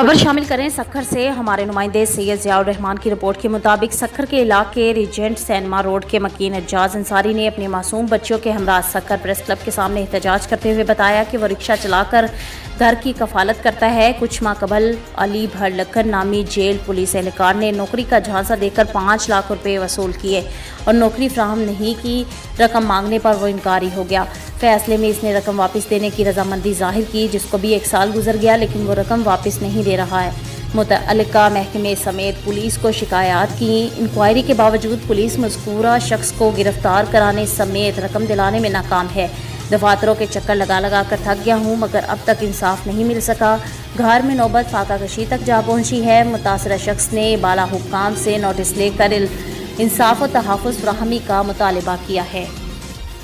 खबर शामिल करें सक्खर से। हमारे नुमाइंदे सैयद ज़ियाउर रहमान की रिपोर्ट के मुताबिक सक्खर के इलाके रीजेंट सैनमा रोड के मकीन एजाज अंसारी ने अपने मासूम बच्चों के हमरा सक्खर प्रेस क्लब के सामने एहतजाज करते हुए बताया कि वो रिक्शा चलाकर घर की कफालत करता है। कुछ माह कबल अली भड़लकर नामी जेल पुलिस एहलकार ने नौकरी का झांसा देकर 5 लाख रुपए वसूल किए और नौकरी फ्राहम नहीं की। रकम मांगने पर वो इनकारी हो गया। फैसले में इसने रकम वापस देने की रजामंदी जाहिर की, जिसको भी 1 साल गुजर गया लेकिन वो रकम वापस नहीं दे रहा है। मुतअल्लिका महकमे समेत पुलिस को शिकायत की। इंक्वायरी के बावजूद पुलिस मज़कूरा शख्स को गिरफ्तार कराने समेत रकम दिलाने में नाकाम है। दफातरों के चक्कर लगा लगा कर थक गया हूँ मगर अब तक इंसाफ नहीं मिल सका। घर में नौबत फाका कशी तक जा पहुँची है। मुतासरा शख्स ने बाला हुक्काम से नोटिस लेकर इंसाफ और तहफ़्फ़ुज़ फ़राहमी का मुतालबा किया है।